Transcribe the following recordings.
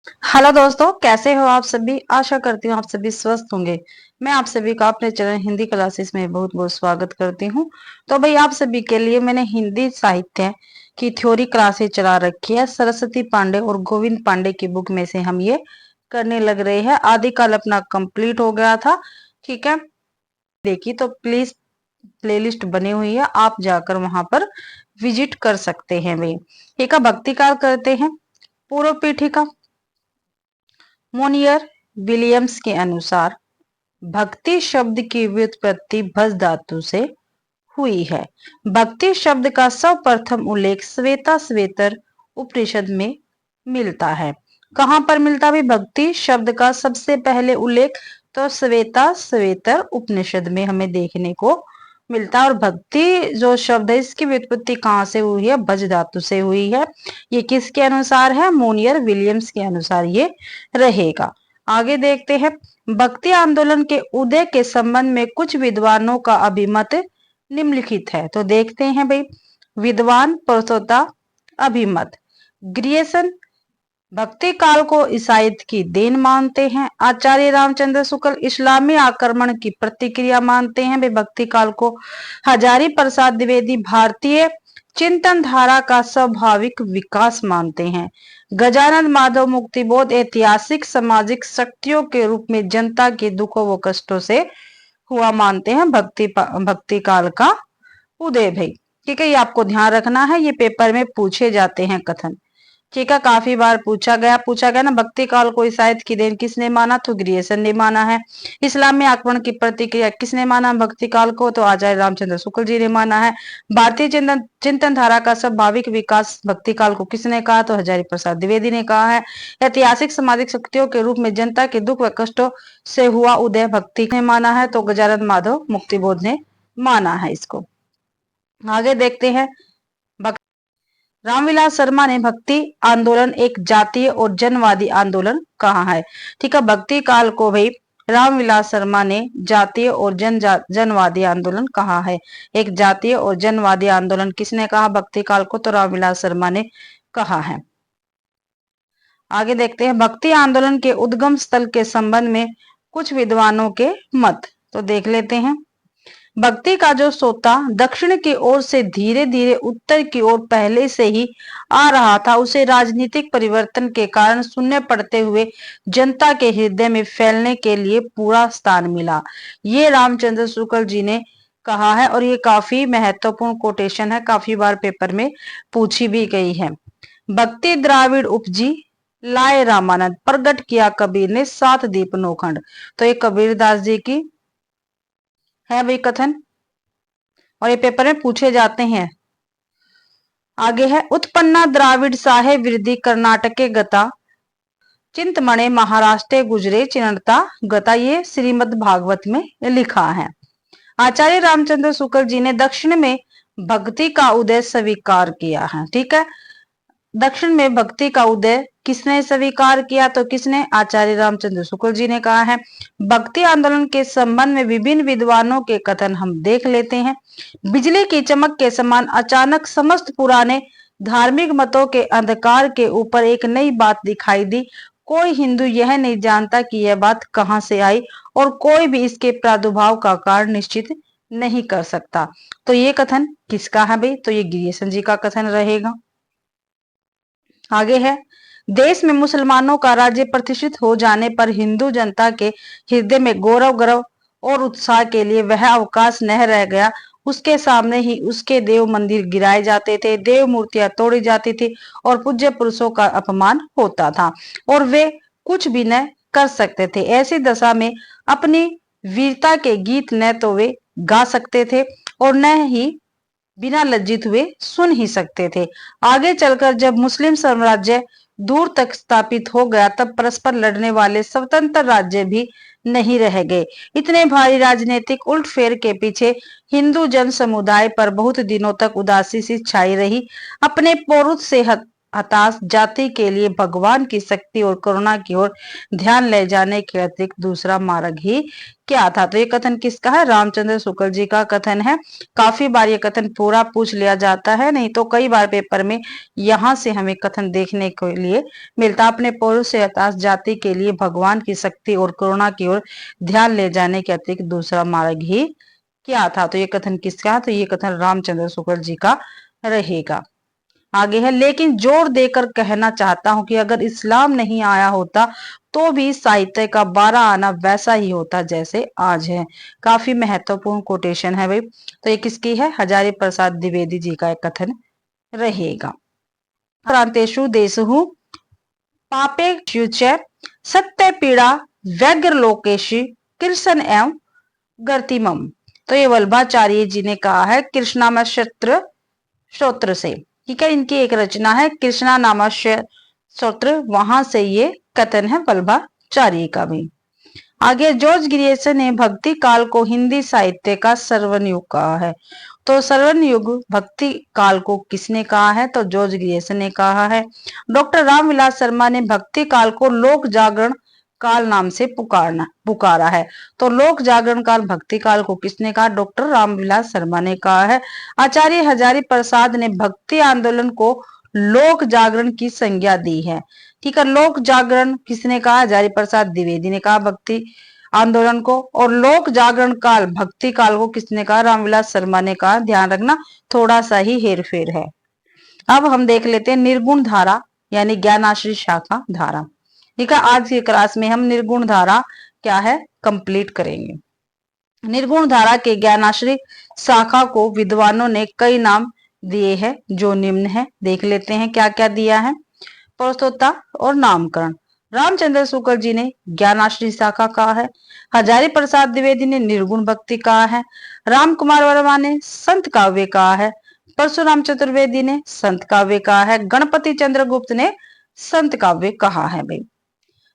Hello दोस्तों, कैसे हो आप सभी। आशा करती हूँ आप सभी स्वस्थ होंगे। मैं आप सभी का अपने चैनल हिंदी क्लासेस में बहुत बहुत स्वागत करती हूँ। तो भाई आप सभी के लिए मैंने हिंदी साहित्य की थ्योरी क्लासेस चला रखी है। सरस्वती पांडे और गोविंद पांडे की बुक में से हम ये करने लग रहे हैं। आदिकाल अपना कंप्लीट हो गया था, ठीक है। देखिए तो प्लीज प्लेलिस्ट बनी हुई है, आप जाकर वहां पर विजिट कर सकते हैं भाई। ठीक है, भक्ति काल करते हैं। पूर्व पीठिका। मोनियर विलियम्स के अनुसार भक्ति शब्द की व्युत्पत्ति भज धातु से हुई है। भक्ति शब्द का सर्वप्रथम उल्लेख श्वेता श्वेतर उपनिषद में मिलता है। कहां पर मिलता है भक्ति शब्द का सबसे पहले उल्लेख? तो श्वेता श्वेतर उपनिषद में हमें देखने को मिलता है। और भक्ति जो शब्द है इसकी व्युत्पत्ति कहां से हुई है? भज धातु से हुई है। ये किसके अनुसार है? मोनियर विलियम्स के अनुसार ये रहेगा। आगे देखते हैं। भक्ति आंदोलन के उदय के संबंध में कुछ विद्वानों का अभिमत निम्नलिखित है। तो देखते हैं भाई। विद्वान परसोता अभिमत। ग्रियसन भक्ति काल को ईसाइत की देन मानते हैं। आचार्य रामचंद्र शुक्ल इस्लामी आक्रमण की प्रतिक्रिया मानते हैं वे भक्ति काल को। हजारी प्रसाद द्विवेदी भारतीय चिंतन धारा का स्वाभाविक विकास मानते हैं। गजानन माधव मुक्तिबोध ऐतिहासिक सामाजिक शक्तियों के रूप में जनता के दुखों व कष्टों से हुआ मानते हैं भक्ति काल का उदय भाई। ठीक है, ये आपको ध्यान रखना है, ये पेपर में पूछे जाते हैं कथन। ठीक है, काफी बार पूछा गया ना। भक्ति काल को ईसाइत की देन किसने माना? तो ग्रियर्सन ने माना है। इस्लाम में आक्रमण की प्रतिक्रिया किसने माना भक्ति काल को? तो आचार्य रामचंद्र शुक्ल जी ने माना है। भारतीय चिंतन चिंतन धारा का स्वाभाविक विकास भक्ति काल को किसने कहा? तो हजारी प्रसाद द्विवेदी ने कहा है। ऐतिहासिक सामाजिक शक्तियों के रूप में जनता के दुख व कष्टों से हुआ उदय भक्ति ने माना है। तो गजानन माधव मुक्तिबोध ने माना है इसको। आगे देखते हैं। रामविलास शर्मा ने भक्ति आंदोलन एक जातीय और जनवादी आंदोलन कहा है। ठीक है, भक्ति काल को भाई रामविलास शर्मा ने जातीय और जनवादी आंदोलन कहा है। एक जातीय और जनवादी आंदोलन किसने कहा भक्ति काल को? तो रामविलास शर्मा ने कहा है। आगे देखते हैं। भक्ति आंदोलन के उद्गम स्थल के संबंध में कुछ विद्वानों के मत। तो देख लेते हैं। भक्ति का जो सोता दक्षिण की ओर से धीरे धीरे उत्तर की ओर पहले से ही आ रहा था, उसे राजनीतिक परिवर्तन के कारण शून्य पड़ते हुए जनता के हृदय में फैलने के लिए पूरा स्थान मिला। ये रामचंद्र शुक्ल जी ने कहा है और ये काफी महत्वपूर्ण कोटेशन है, काफी बार पेपर में पूछी भी गई है। भक्ति द्राविड़ उपजी लाए रामानंद, प्रगट किया कबीर ने सात दीप नौखंड। तो ये कबीरदास जी की है भाई कथन, और ये पेपर में पूछे जाते हैं। आगे है। उत्पन्ना द्राविड साहे वृद्धि कर्नाटके गता, चिंतमणे महाराष्ट्र गुजरे चिनता गता। ये श्रीमद् भागवत में लिखा है। आचार्य रामचंद्र शुक्ल जी ने दक्षिण में भक्ति का उदय स्वीकार किया है। ठीक है, दक्षिण में भक्ति का उदय किसने स्वीकार किया? तो किसने? आचार्य रामचंद्र शुक्ल जी ने कहा है। भक्ति आंदोलन के संबंध में विभिन्न विद्वानों के कथन हम देख लेते हैं। बिजली की चमक के समान अचानक समस्त पुराने धार्मिक मतों के अंधकार के ऊपर एक नई बात दिखाई दी। कोई हिंदू यह नहीं जानता कि यह बात कहां से आई और कोई भी इसके प्रादुर्भाव का कारण निश्चित नहीं कर सकता। तो ये कथन किसका है भाई? तो ये ग्रियर्सन जी का कथन रहेगा। आगे है। देश में मुसलमानों का राज्य प्रतिष्ठित हो जाने पर हिंदू जनता के हृदय में गौरव गर्व और उत्साह के लिए वह अवकाश न रह गया। उसके सामने ही उसके देव मंदिर गिराए जाते थे, देव मूर्तियां तोड़ी जाती थी और पूज्य पुरुषों का अपमान होता था और वे कुछ भी न कर सकते थे। ऐसी दशा में अपनी वीरता के गीत न तो वे गा सकते थे और न ही बिना लज्जित हुए सुन ही सकते थे। आगे चलकर जब मुस्लिम साम्राज्य दूर तक स्थापित हो गया तब परस्पर लड़ने वाले स्वतंत्र राज्य भी नहीं रह गए। इतने भारी राजनीतिक उलटफेर के पीछे हिंदू जन समुदाय पर बहुत दिनों तक उदासी सी छाई रही। अपने पौरुष से हताश जाति के लिए भगवान की शक्ति और करुणा की ओर ध्यान ले जाने के अतिरिक्त दूसरा मार्ग ही क्या था? तो ये कथन किसका है? रामचंद्र शुक्ल जी का कथन है। काफी बार ये कथन पूरा पूछ लिया जाता है, नहीं तो कई बार पेपर में यहाँ से हमें कथन देखने के लिए मिलता। अपने पौरुष से हताश जाति के लिए भगवान की शक्ति और करुणा की ओर ध्यान ले जाने के अतिरिक्त दूसरा मार्ग ही क्या था? तो ये कथन किसका? तो ये कथन रामचंद्र शुक्ल जी का रहेगा। आगे है, लेकिन जोर देकर कहना चाहता हूं कि अगर इस्लाम नहीं आया होता तो भी साहित्य का 12 आना वैसा ही होता जैसे आज है। काफी महत्वपूर्ण कोटेशन है भाई। तो ये किसकी है? हजारी प्रसाद द्विवेदी जी का एक कथन रहेगा। प्रांतेषु देशु पापेक्षुच सत्य पीड़ा व्यग्र लोकेशी कृष्ण एवं गर्तिमम। तो ये वल्लभाचार्य जी ने कहा है कृष्णामय स्त्रोत्र से। ठीक है, इनकी एक रचना है कृष्णा नामस्य स्त्रोत्र, वहां से ये कथन है वल्लभाचार्य का भी। आगे जॉर्ज ग्रियर्सन ने भक्ति काल को हिंदी साहित्य का स्वर्ण युग कहा है। तो स्वर्ण युग भक्ति काल को किसने कहा है? तो जॉर्ज ग्रियर्सन ने कहा है। डॉक्टर रामविलास शर्मा ने भक्ति काल को लोक जागरण काल नाम से पुकारा है। तो लोक जागरण काल भक्ति काल को किसने कहा? डॉक्टर रामविलास शर्मा ने कहा है। आचार्य हजारी प्रसाद ने भक्ति आंदोलन को लोक जागरण की संज्ञा दी है। ठीक है, लोक जागरण किसने कहा? हजारी प्रसाद द्विवेदी ने कहा भक्ति आंदोलन को। और लोक जागरण काल भक्ति काल को किसने कहा? रामविलास शर्मा ने कहा। ध्यान रखना, थोड़ा सा ही हेरफेर है। अब हम देख लेते हैं निर्गुण धारा यानी ज्ञानाश्रय शाखा धारा। ठीक है, आज की क्लास में हम निर्गुण धारा क्या है कंप्लीट करेंगे। निर्गुण धारा के ज्ञानाश्रय शाखा को विद्वानों ने कई नाम दिए हैं जो निम्न है। देख लेते हैं क्या क्या दिया है। प्रस्तोता और नामकरण। रामचंद्र शुक्ल जी ने ज्ञानाश्रय शाखा कहा है। हजारी प्रसाद द्विवेदी ने निर्गुण भक्ति कहा है। राम कुमार वर्मा ने संत काव्य कहा है। परशुराम चतुर्वेदी ने संत काव्य कहा है। गणपति चंद्र गुप्त ने संत काव्य कहा है। भाई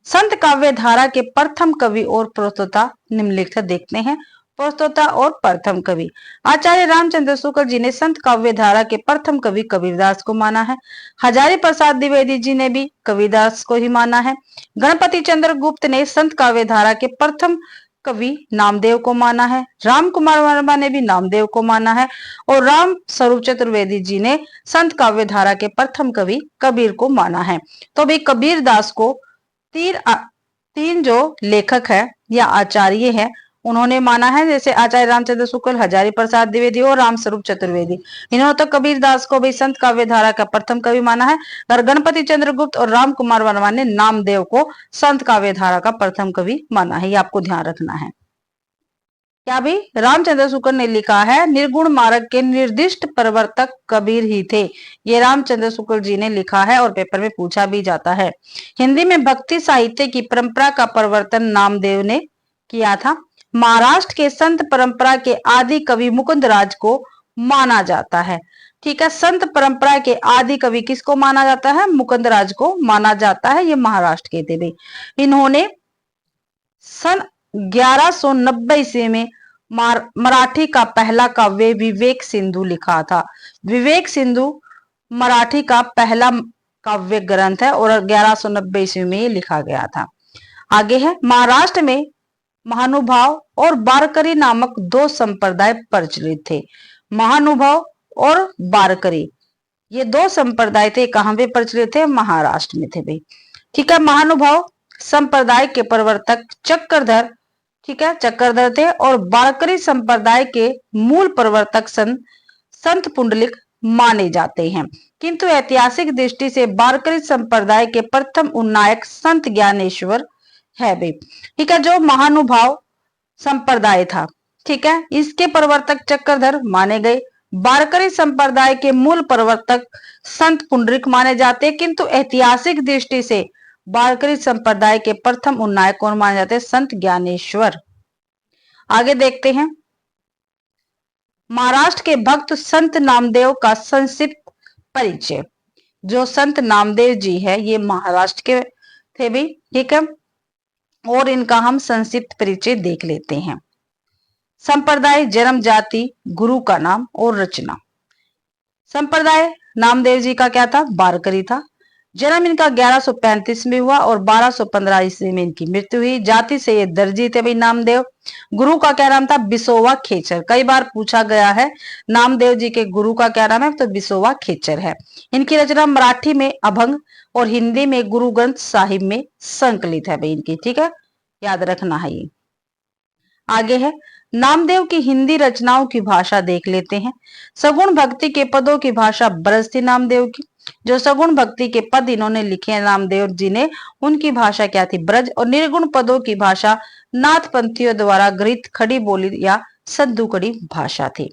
संत काव्य धारा के प्रथम कवि और प्रस्तोता निम्नलिखित देखते हैं। प्रस्तोता और प्रथम कवि। आचार्य रामचंद्र शुक्ल जी ने संत काव्य धारा के प्रथम कवि कबीरदास को माना है। हजारी प्रसाद द्विवेदी जी ने भी कबीरदास को ही माना है। गणपति चंद्र गुप्त ने संत काव्य धारा के प्रथम कवि नामदेव को माना है। राम कुमार वर्मा ने भी नामदेव को माना है। और राम स्वरूप चतुर्वेदी जी ने संत काव्य धारा के प्रथम कवि कबीर को माना है। तो भाई कबीरदास को तीन जो लेखक है या आचार्य है उन्होंने माना है, जैसे आचार्य रामचंद्र शुक्ल, हजारी प्रसाद द्विवेदी और राम स्वरूप चतुर्वेदी। इन्होंने तो कबीरदास को भी संत काव्य धारा का प्रथम कवि माना है। और गणपति चंद्र गुप्त और राम कुमार वर्मा ने नामदेव को संत काव्य धारा का प्रथम कवि माना है। ये आपको ध्यान रखना है। क्या भी रामचंद्र शुक्ल ने लिखा है निर्गुण मार्ग के निर्दिष्ट प्रवर्तक कबीर ही थे। ये रामचंद्र शुक्ल जी ने लिखा है और पेपर में पूछा भी जाता है। हिंदी में भक्ति साहित्य की परंपरा का प्रवर्तन नामदेव ने किया था। महाराष्ट्र के संत परंपरा के आदि कवि मुकुंदराज को माना जाता है। ठीक है, संत परंपरा के आदि कवि किसको माना जाता है? मुकुंदराज को माना जाता है। ये महाराष्ट्र के थे भाई। इन्होंने सन 1190 ईस्वी में मराठी का पहला काव्य विवेक सिंधु लिखा था। विवेक सिंधु मराठी का पहला काव्य ग्रंथ है और 1190 ईस्वी में ये लिखा गया था। आगे है महाराष्ट्र में महानुभाव और बारकरी नामक दो संप्रदाय प्रचलित थे। महानुभाव और बारकरी ये दो संप्रदाय थे। कहां पे प्रचलित थे? महाराष्ट्र में थे भाई। ठीक है, महानुभाव संप्रदाय के प्रवर्तक चक्रधर, ठीक है, चक्रधर थे। और बारकरी संप्रदाय के मूल प्रवर्तक संत पुंडलिक माने जाते हैं। किंतु ऐतिहासिक दृष्टि से बारकरी संप्रदाय के प्रथम उन्नायक संत ज्ञानेश्वर है भाई। ठीक है, जो महानुभाव संप्रदाय था, ठीक है, इसके प्रवर्तक चक्रधर माने गए। बारकरी संप्रदाय के मूल प्रवर्तक संत पुंडरिक माने जाते, किंतु ऐतिहासिक दृष्टि से बारकरी संप्रदाय के प्रथम उन्नायक कौन माने जाते हैं? संत ज्ञानेश्वर। आगे देखते हैं महाराष्ट्र के भक्त संत नामदेव का संक्षिप्त परिचय। जो संत नामदेव जी है ये महाराष्ट्र के थे भी। ठीक है, और इनका हम संक्षिप्त परिचय देख लेते हैं। संप्रदाय, जन्म, जाति, गुरु का नाम और रचना। संप्रदाय नामदेव जी का क्या था? बारकरी था। जन्म इनका 1135 में हुआ और 1215 ईस्वी में इनकी मृत्यु हुई। जाति से ये दर्जी थे भाई नामदेव। गुरु का क्या नाम था? बिसोवा खेचर। कई बार पूछा गया है नामदेव जी के गुरु का क्या नाम है, तो बिसोवा खेचर है। इनकी रचना मराठी में अभंग और हिंदी में गुरु ग्रंथ साहिब में संकलित है भाई इनकी, ठीक है, याद रखना है ये। आगे है नामदेव की हिंदी रचनाओं की भाषा देख लेते हैं। सगुण भक्ति के पदों की भाषा ब्रज थी नामदेव की। जो सगुण भक्ति के पद इन्होंने लिखे हैं नामदेव जी ने, उनकी भाषा क्या थी? ब्रज। और निर्गुण पदों की भाषा नाथपंथियों द्वारा गृहीत खड़ी बोली या सद्दुकड़ी भाषा थी।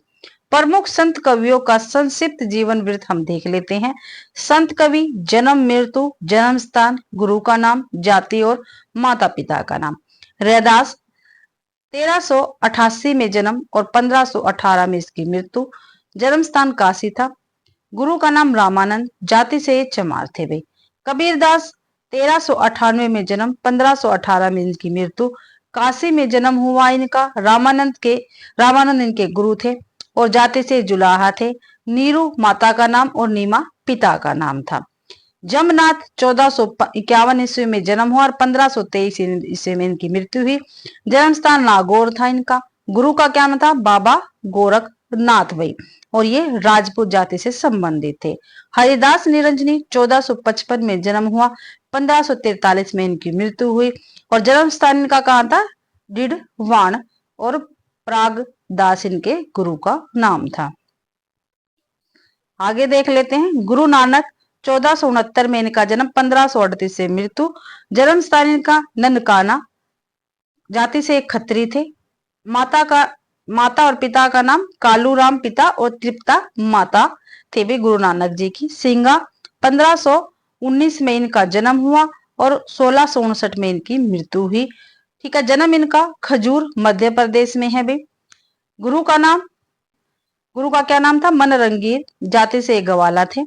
प्रमुख संत कवियों का संक्षिप्त जीवन वृत्त हम देख लेते हैं। संत कवि: जन्म, मृत्यु, जन्म स्थान, गुरु का नाम, जाति और माता पिता का नाम। रैदास 1388 में जन्म और 1518 में इसकी मृत्यु। जन्म स्थान काशी था। गुरु का नाम रामानंद, जाति से चमार थे वे। कबीरदास 1398 में जन्म, 1518 में इनकी मृत्यु। काशी में जन्म हुआ इनका। रामानंद इनके गुरु थे और जाति से जुलाहा थे। नीरू माता का नाम और नीमा पिता का नाम था। जमनाथ 1451 ईस्वी में जन्म हुआ और 1523 ईस्वी में इनकी मृत्यु हुई। जन्म स्थान नागौर था इनका। गुरु का क्या नाम था? बाबा गोरखनाथ भाई, और ये राजपूत जाति से संबंधित थे। हरिदास निरंजनी 1455 में जन्म हुआ, 1543 में इनकी मृत्यु हुई। और जन्म स्थान इनका कहाँ था? डिडवाण, और प्रागदास इनके गुरु का नाम था। आगे देख लेते हैं गुरु नानक 1469 में इनका जन्म, 1538 से मृत्यु। जन्म स्थान इनका ननकाना, जाति से एक खत्री थे। माता और पिता का नाम कालूराम पिता और तृप्ता माता थे भी गुरु नानक जी की। सिंगा 1519 में इनका जन्म हुआ और 1659 में इनकी मृत्यु हुई। ठीक है, जन्म इनका खजूर मध्य प्रदेश में है भी। गुरु का क्या नाम था? मनरंगीर, जाति से गवाला थे।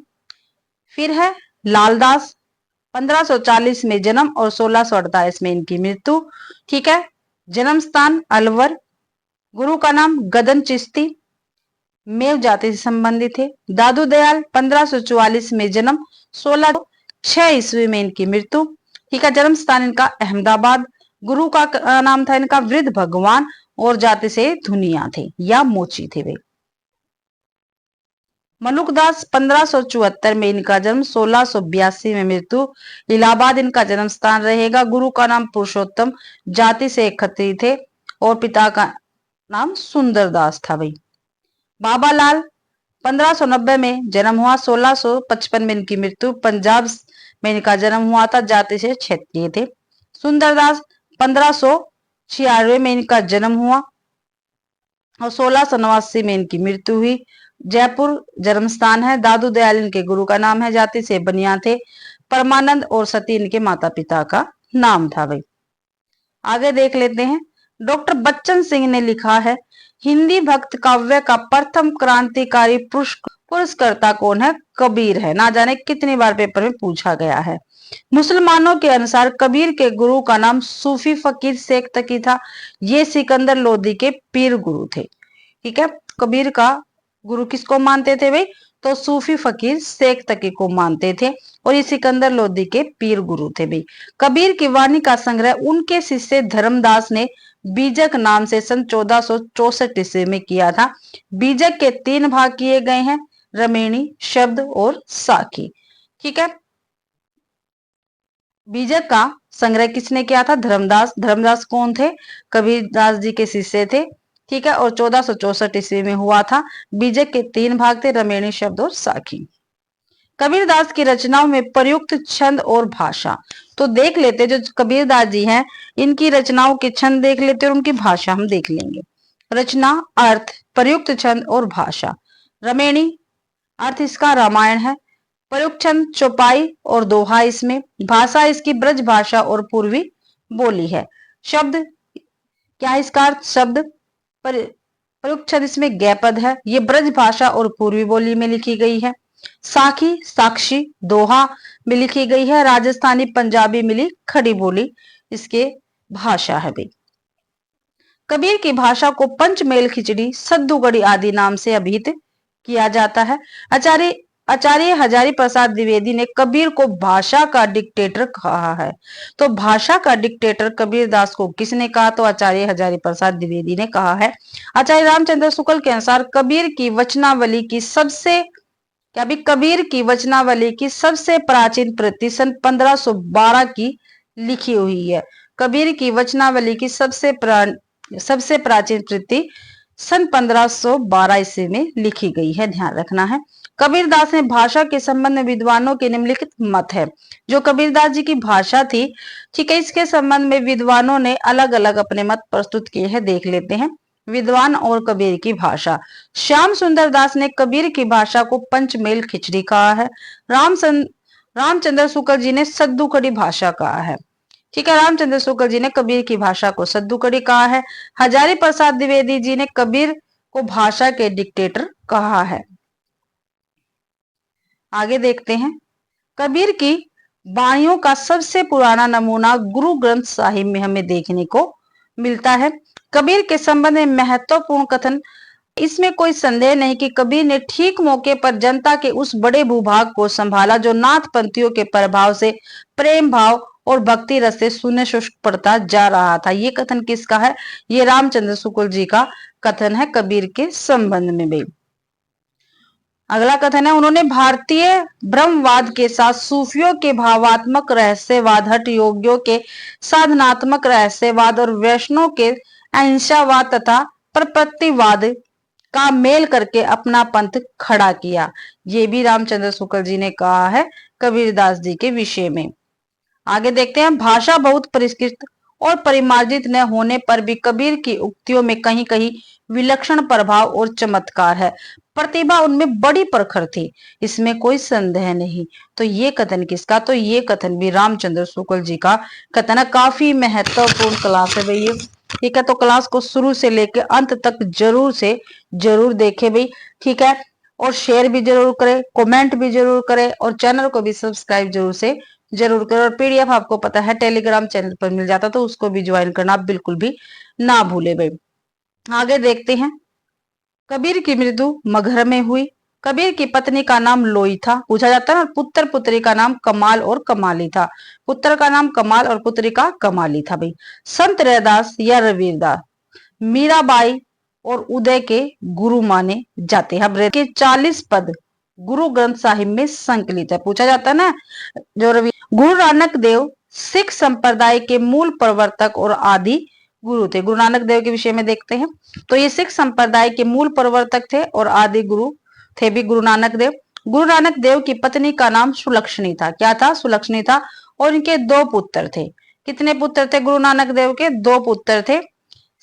फिर है लालदास 1540 में जन्म और 1648 में इनकी मृत्यु। ठीक है, जन्म स्थान अलवर। गुरु का नाम गदन चिश्ती, मेव जाति से संबंधित थे। दादू दयाल 1544 में जन्म, 1606 ईस्वी में इनकी मृत्यु। ठीक है, जन्म स्थान इनका अहमदाबाद। गुरु का नाम था इनका वृद्ध भगवान और जाति से धुनिया थे या मोची थे वे। मनुकदास 1574 में इनका जन्म, 1682 में मृत्यु। इलाहाबाद इनका जन्म स्थान रहेगा। गुरु का नाम पुरुषोत्तम, जाति से एक खत्री थे और पिता का नाम सुंदरदास था भाई। बाबा लाल 1590 में जन्म हुआ, 1655 में इनकी मृत्यु। पंजाब में इनका जन्म हुआ था, जाति से क्षत्रिय थे। सुंदरदास 1596 में इनका जन्म हुआ और 1689 में इनकी मृत्यु हुई। जयपुर जन्म स्थान है। दादू दयाल इनके गुरु का नाम है, जाति से बनिया थे। परमानंद और सती इनके माता पिता का नाम था भाई। आगे देख लेते हैं, डॉक्टर बच्चन सिंह ने लिखा है हिंदी भक्त काव्य का प्रथम क्रांतिकारी पुरस्कर्ता कौन है? कबीर है। ना जाने कितनी बार पेपर में पूछा गया है। मुसलमानों के अनुसार कबीर के गुरु का नाम सूफी फकीर शेख तकी था। ये सिकंदर लोदी के पीर गुरु थे। ठीक है, कबीर का गुरु किसको मानते थे भाई? तो सूफी फकीर शेख तकी को मानते थे और ये सिकंदर लोदी के पीर गुरु थे भाई। कबीर की वाणी का संग्रह उनके शिष्य धर्मदास ने बीजक नाम से सन 1464 ईस्वी में किया था। बीजक के 3 भाग किए गए हैं, रमेणी, शब्द और साखी। ठीक है, बीजक का संग्रह किसने किया था? धर्मदास। धर्मदास कौन थे? कबीरदास जी के शिष्य थे। ठीक है, और 1464 ईस्वी में हुआ था। बीजक के 3 भाग थे, रमेणी, शब्द और साखी। कबीरदास की रचनाओं में प्रयुक्त छंद और भाषा, तो देख लेते जो कबीरदास जी हैं इनकी रचनाओं के छंद देख लेते और उनकी भाषा हम देख लेंगे। रचना, अर्थ, प्रयुक्त छंद और भाषा। रमेणी अर्थ इसका रामायण है। प्रयुक्त छंद चौपाई और दोहा इसमें। भाषा इसकी ब्रज भाषा और पूर्वी बोली है। शब्द क्या है इसका अर्थ? शब्द। प्रयुक्त छंद इसमें गैपद है, ये ब्रज भाषा और पूर्वी बोली में लिखी गई है। साखी साक्षी दोहा में लिखी गई है। राजस्थानी पंजाबी मिली खड़ी बोली इसके भाषा है भाई। कबीर की भाषा को पंचमेल खिचड़ी, सद्दुगड़ी आदि नाम से अभिहित किया जाता है। आचार्य आचार्य हजारी प्रसाद द्विवेदी ने कबीर को भाषा का डिक्टेटर कहा है। तो भाषा का डिक्टेटर कबीर दास को किसने कहा? तो आचार्य हजारी प्रसाद द्विवेदी ने कहा है। आचार्य रामचंद्र शुक्ल के अनुसार कबीर की वचनावली की सबसे प्राचीन प्रति सन 1512 की लिखी हुई है। कबीर की वचनावली की सबसे प्राचीन प्रति सन 1512 ईस्वी में लिखी गई है, ध्यान रखना है। कबीरदास ने भाषा के संबंध में विद्वानों के निम्नलिखित मत है। जो कबीरदास जी की भाषा थी, ठीक है, इसके संबंध में विद्वानों ने अलग अलग अपने मत प्रस्तुत किए हैं, देख लेते हैं। विद्वान और कबीर की भाषा। श्याम सुंदर दास ने कबीर की भाषा को पंचमेल खिचड़ी कहा है। रामचंद्र शुक्ल जी ने सद्दू कड़ी भाषा कहा है। ठीक है, रामचंद्र शुक्ल जी ने कबीर की भाषा को सद्दू कड़ी कहा है। हजारी प्रसाद द्विवेदी जी ने कबीर को भाषा के डिक्टेटर कहा है। आगे देखते हैं। कबीर की वाणियों का सबसे पुराना नमूना गुरु ग्रंथ साहिब में हमें देखने को मिलता है। कबीर के संबंध में महत्वपूर्ण कथन, इसमें कोई संदेह नहीं कि कबीर ने ठीक मौके पर जनता के उस बड़े भूभाग को संभाला जो नाथ पंथियों के प्रभाव से प्रेम भाव और भक्ति रस से शून्य शुष्क पड़ता जा रहा था। ये कथन किसका है? ये रामचंद्र शुक्ल जी का कथन है कबीर के संबंध में भी। अगला कथन है, उन्होंने भारतीय ब्रह्मवाद के साथ सूफियों के भावात्मक रहस्यवाद, हठ योगियों के साधनात्मक रहस्यवाद और वैष्णव के अहिंसावाद तथा प्रपत्तिवाद का मेल करके अपना पंथ खड़ा किया। ये भी रामचंद्र शुक्ल जी ने कहा है कबीरदास जी के विषय में। आगे देखते हैं। भाषा बहुत परिष्कृत और परिमार्जित न होने पर भी कबीर की उक्तियों में कहीं कहीं विलक्षण प्रभाव और चमत्कार है। प्रतिभा उनमें बड़ी प्रखर थी, इसमें कोई संदेह नहीं। तो ये कथन किसका? तो ये कथन भी रामचंद्र शुक्ल जी का कथन है। काफी महत्वपूर्ण क्लास है भाई ये, ठीक है। तो क्लास को शुरू से लेकर अंत तक जरूर देखे भाई, ठीक है। और शेयर भी जरूर करें, कमेंट भी जरूर करें और चैनल को भी सब्सक्राइब जरूर करें। और पीडीएफ आपको पता है टेलीग्राम चैनल पर मिल जाता, तो उसको भी ज्वाइन करना आप बिल्कुल भी ना भूले भाई। आगे देखते हैं। कबीर की मृत्यु मगहर में हुई। कबीर की पत्नी का नाम लोई था। पूछा जाता है ना, पुत्र पुत्री का नाम कमाल और कमाली था। पुत्र का नाम कमाल और पुत्री का कमाली था भाई। संत रैदास या रविरदास मीराबाई और उदय के गुरु माने जाते हैं। अब के 40 पद गुरु ग्रंथ साहिब में संकलित है। पूछा जाता है ना, जो गुरु नानक देव सिख संप्रदाय के मूल प्रवर्तक और आदि गुरु थे। गुरु नानक देव के विषय में देखते हैं। तो ये सिख संप्रदाय के मूल प्रवर्तक थे और आदि गुरु थे भी गुरु नानक देव। गुरु नानक देव की पत्नी का नाम सुलक्षणी था। क्या था? सुलक्षणी था। और इनके 2 पुत्र थे। कितने पुत्र थे गुरु नानक देव के? 2 पुत्र थे,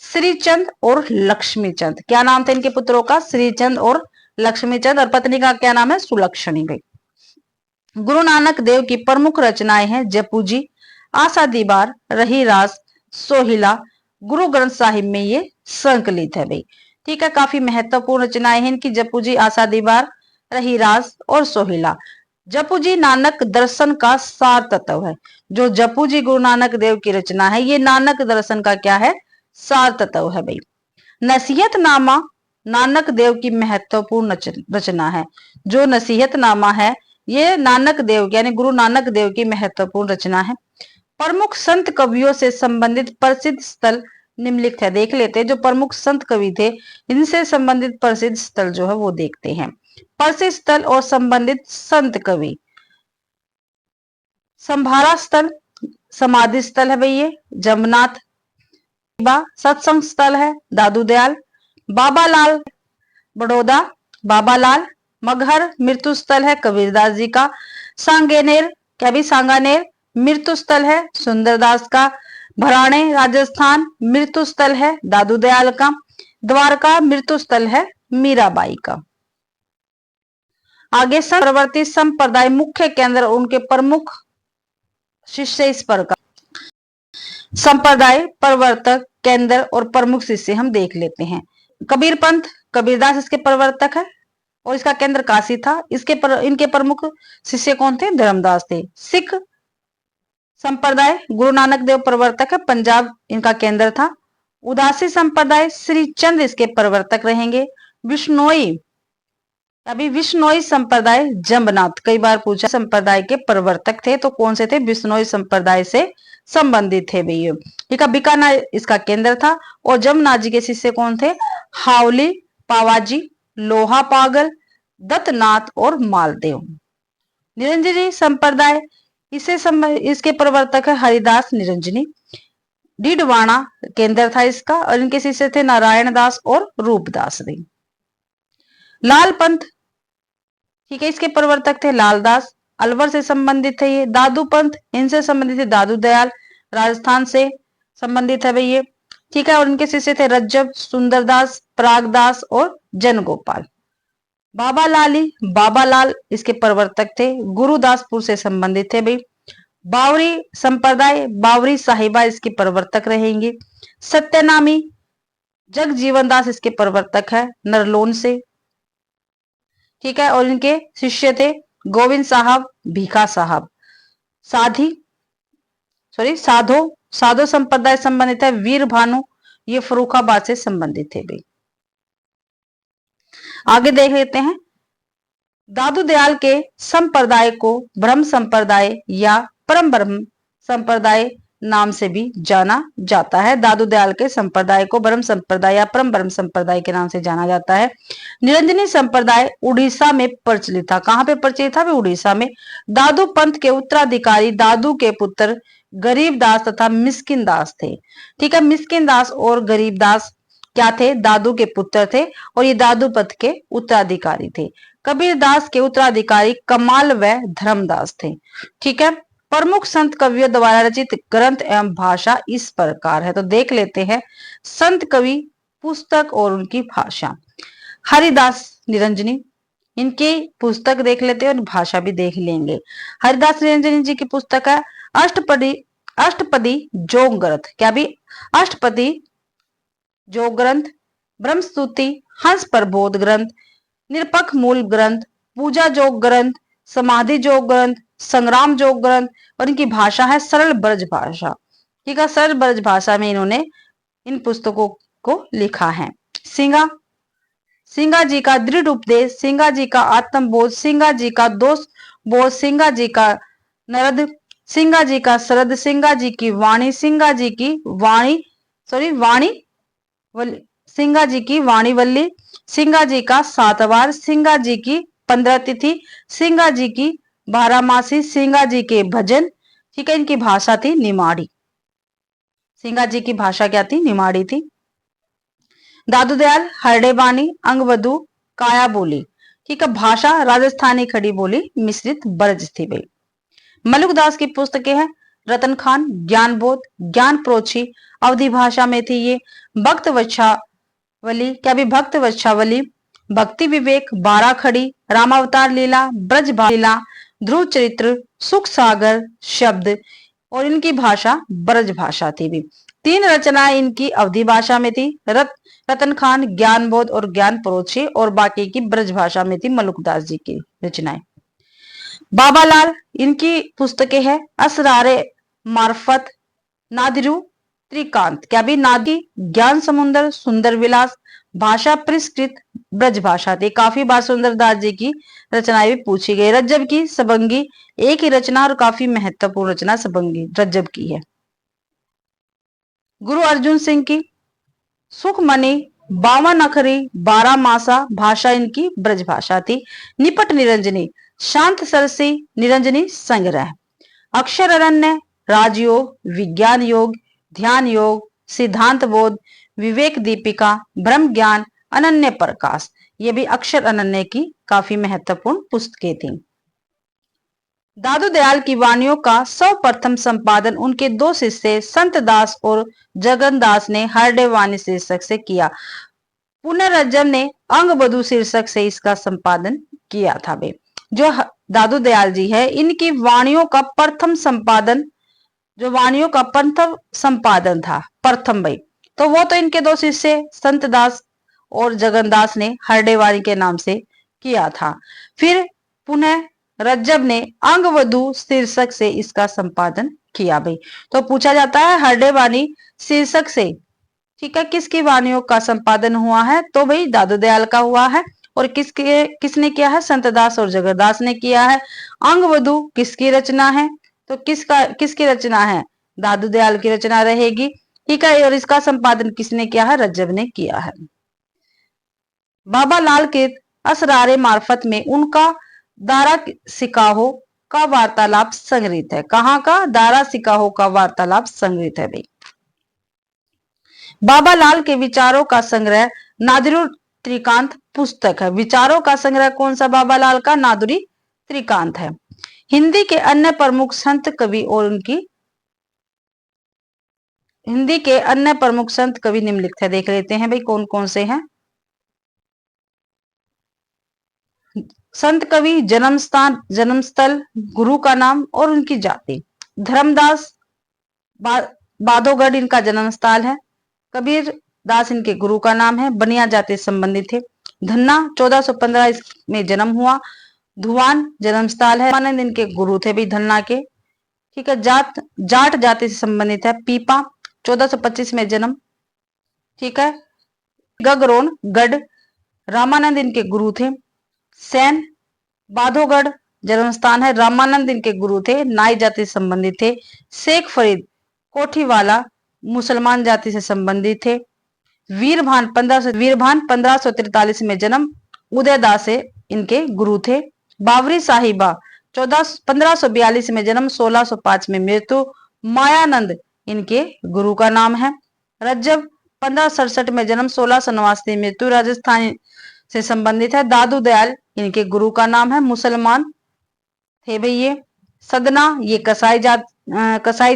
श्रीचंद और लक्ष्मी चंद। क्या नाम थे इनके पुत्रों का? श्रीचंद और लक्ष्मी चंद। और पत्नी का क्या नाम है? सुलक्षणी भाई। गुरु नानक देव की प्रमुख रचनाएं हैं जपू जी, आशा दीवार, रही रास, सोहिला। गुरु ग्रंथ साहिब में ये संकलित है भाई, ठीक है। काफी महत्वपूर्ण रचनाएं हैं इनकी, जपू जी, आशा दीवार, रही रास और सोहिला। जपू जी नानक दर्शन का सार तत्व है। जो जपू जी गुरु नानक देव की रचना है, ये नानक दर्शन का क्या है? सार तत्व है भाई। नसीहतनामा नानक देव की महत्वपूर्ण रचना है। जो नसीहतनामा है, ये नानक देव यानी गुरु नानक देव की महत्वपूर्ण रचना है। प्रमुख संत कवियों से संबंधित प्रसिद्ध स्थल निम्नलिखित है। देख लेते हैं जो प्रमुख संत कवि थे, इनसे संबंधित प्रसिद्ध स्थल जो है वो देखते हैं। प्रसिद्ध स्थल और संबंधित संत कवि। संभारा स्थल समाधि स्थल है भाई ये, जमनाथ। सत्संग स्थल है दादू दयाल। बाबालाल बड़ौदा, बाबालाल। मगहर मृत्यु स्थल है कबीरदास जी का। सांगेनेर, क्या भी सांगानेर मृत्यु स्थल है सुंदरदास का। भराणे राजस्थान मृत्यु स्थल है दादू दयाल का। द्वारका मृत्यु स्थल है मीराबाई का। आगे प्रवर्ती संप्रदाय मुख्य केंद्र उनके प्रमुख शिष्य इस प्रकार। संप्रदाय, प्रवर्तक, केंद्र और प्रमुख शिष्य हम देख लेते हैं। कबीर पंथ, कबीरदास इसके प्रवर्तक है और इसका केंद्र काशी था। इनके प्रमुख शिष्य कौन थे? धर्मदास थे। सिख संप्रदाय गुरु नानक देव प्रवर्तक है, पंजाब इनका केंद्र था। उदासी संप्रदाय श्री चंद इसके प्रवर्तक रहेंगे। विष्णोई अभी विश्नोई संप्रदाय जम्बनाथ, कई बार पूछा, संप्रदाय के प्रवर्तक थे, तो कौन से थे? विश्नोई संप्रदाय से संबंधित थे भैया। ठीक है, बीकानेर इसका केंद्र था। और जमनाथ जी के शिष्य कौन थे? हावली, पावाजी, लोहा पागल, दत्तनाथ और मालदेव। निरंजनी संप्रदाय, इसके प्रवर्तक है हरिदास निरंजनी। डीडवाना केंद्र था इसका, और इनके शिष्य थे नारायण दास और रूपदास जी। लाल पंथ, ठीक है, इसके प्रवर्तक थे लालदास, अलवर से संबंधित है ये। दादू पंथ, इनसे संबंधित है दादू दयाल, राजस्थान से संबंधित है भैया। ठीक है, और इनके शिष्य थे रज्जब, सुंदरदास, परागदास और जनगोपाल। बाबा लाली, बाबा लाल इसके प्रवर्तक थे, गुरुदासपुर से संबंधित थे भाई। बावरी संप्रदाय, बावरी साहिबा इसके प्रवर्तक रहेंगे। सत्यनामी, जगजीवन दास इसके प्रवर्तक है, नरलोन से। ठीक है, और इनके शिष्य थे गोविंद साहब, भीखा साहब। साधो साधो संप्रदाय संबंधित है वीर भानु, ये फरुखाबाद से संबंधित थे भाई। आगे देख लेते हैं, दादू दयाल के संप्रदाय को ब्रह्म संप्रदाय या परम ब्रह्म संप्रदाय नाम से भी जाना जाता है। दादू दयाल के संप्रदाय को ब्रह्म संप्रदाय या परम ब्रह्म संप्रदाय के नाम से जाना जाता है। निरंजनी संप्रदाय उड़ीसा में प्रचलित था। कहां पे प्रचलित था? उड़ीसा में। दादू पंथ के उत्तराधिकारी दादू के पुत्र गरीब दास तथा मिस्किन दास थे। ठीक है, मिस्किन दास और गरीब दास क्या थे? दादू के पुत्र थे, और ये दादू पंथ के उत्तराधिकारी थे। कबीर दास के उत्तराधिकारी कमाल व धर्मदास थे। ठीक है, प्रमुख संत कवियों द्वारा रचित ग्रंथ एवं भाषा इस प्रकार है। तो देख लेते हैं संत कवि, पुस्तक और उनकी भाषा। हरिदास निरंजनी, इनकी पुस्तक देख लेते हैं और भाषा भी देख लेंगे। हरिदास निरंजनी जी की पुस्तक है अष्टपदी जोग ग्रंथ। क्या भी? अष्टपदी जोग ग्रंथ, ब्रह्मस्तुति, हंस प्रबोध ग्रंथ, निरपक्ष मूल ग्रंथ, पूजा जोग ग्रंथ, समाधि जोग ग्रंथ, संग्राम जोग ग्रंथ, और इनकी भाषा है सरल ब्रज भाषा। ठीक है, सरल ब्रज भाषा में इन्होंने इन पुस्तकों को लिखा है। सिंगा जी का दृढ़ उपदेश, सिंगा जी का आत्मबोध, सिंगा जी का दोष बोध, सिंगा जी का नरद, सिंगा जी का शरद, सिंगा जी की वाणी, सिंगा जी की वाणी सिंगा जी की वाणी वल्ली, सिंगा जी का सातवार, सिंगा जी की 15 तिथि, सिंगा जी की 12 मासी, सिंगा जी के भजन। ठीक है, इनकी भाषा थी निमाड़ी। सिंगा जी की भाषा क्या थी? निमाड़ी थी। दादू दयाल हरडे बानी, अंगवधु, काया बोली। ठीक है, भाषा राजस्थानी खड़ी बोली मिश्रित ब्रज थी भाई। मलुकदास की पुस्तकें हैं रतन खान, ज्ञान बोध, ज्ञान प्रोछी, अवधि भाषा में थी ये। भक्त वच्छावली, क्या भी? भक्त वच्छावली, भक्ति विवेक, 12 खड़ी, रामावतार लीला, ब्रज लीला, ध्रुव चरित्र, सुख सागर शब्द, और इनकी भाषा ब्रज भाषा थी भी। 3 रचनाएं इनकी अवधि भाषा में थी, रतन खान, ज्ञान बोध और ज्ञान प्रोछी, और बाकी की ब्रज भाषा में थी मलुकदास जी की रचनाएं। बाबालाल, इनकी पुस्तकें हैं असरारे मार्फत, नादिरू त्रिकांत, क्या भी? नादी, ज्ञान समुंदर, सुंदर विलास, भाषा परिष्कृत ब्रज भाषा थी। काफी बार सुंदरदास जी की रचनाएं भी पूछी गई। रज्जब की सबंगी, एक ही रचना और काफी महत्वपूर्ण रचना सबंगी रज्जब की है। गुरु अर्जुन सिंह की सुखमणि, 52 अखरी, 12 मासा, भाषा इनकी ब्रज भाषा थी। निपट निरंजनी, शांत सरसी निरंजनी संग्रह। अक्षर अरण्य, राजयोग, विज्ञान योग, ध्यान योग, सिद्धांत बोध, विवेक दीपिका, ब्रह्म ज्ञान, अनन्य प्रकाश, ये भी अक्षर अनन्य की काफी महत्वपूर्ण पुस्तकें थी। दादू दयाल की वाणियों का सर्वप्रथम संपादन उनके 2 शिष्य संत दास और जगन दास ने हरडे वाणी शीर्षक से किया। पुनर्रज्जब ने अंगबधु शीर्षक से इसका संपादन किया था बे। जो दादू दयाल जी है, इनकी वाणियों का प्रथम संपादन, जो वाणियों का प्रथम संपादन था प्रथम भाई, तो वो तो इनके 2 शिष्य संत दास और जगन्दास ने हरडे वाणी के नाम से किया था। फिर पुनः रज्जब ने अंगवधु शीर्षक से इसका संपादन किया भाई। तो पूछा जाता है हरडे वाणी शीर्षक से, ठीक है, किसकी वाणियों का संपादन हुआ है? तो भाई दादू दयाल का हुआ है। और किसने किया है? संतदास और जगरदास ने किया है। अंगवधु किसकी रचना है? तो किसकी रचना है? दादू दयाल की रचना रहेगी। ठीक है, और इसका संपादन किसने किया है? रज्जब ने किया है। बाबा लाल के असरारे मार्फत में उनका दारा सिकाहो का वार्तालाप संग्रहित है। कहाँ का? दारा सिकाहो का वार्तालाप संग्रहित है भाई। बाबा लाल के विचारों का संग्रह नादुरी त्रिकांत पुस्तक है। विचारों का संग्रह कौन सा? बाबा लाल का नादुरी त्रिकांत है। हिंदी के अन्य प्रमुख संत कवि और उनकी हिंदी के अन्य प्रमुख संत कवि निम्नलिखित है। देख लेते हैं भाई कौन कौन से हैं। संत कवि, जन्म स्थान, जन्म स्थल, गुरु का नाम और उनकी जाति। धर्मदास बाधोगढ़ इनका जन्म स्थल है। कबीर दास इनके गुरु का नाम है। बनिया जाति संबंधित थे। धन्ना 1415 में जन्म हुआ। धुआन जन्म स्थल है। आनंद इनके गुरु थे भी धन्ना के। ठीक है, जाट जाति से संबंधित है। पीपा 1425 में जन्म। ठीक है, गगरोन गढ़ रामानंद इनके गुरु थे। सैन बाधोगढ़ जन्म स्थान है। रामानंद इनके गुरु थे, नाई जाति से संबंधित थे। शेख फरीद कोठीवाला मुसलमान जाति से संबंधित थे। वीरभान 1543 में जन्म, उदयदास से इनके गुरु थे। बावरी साहिबा 1542 में जन्म, 1605 में मृत्यु। मायानंद इनके गुरु का नाम है। रज्जब 1567 में जन्म, 1689 में मृत्यु, राजस्थान से संबंधित है। दादू दयाल इनके गुरु का नाम है, मुसलमान थे भाई ये। सदना ये कसाई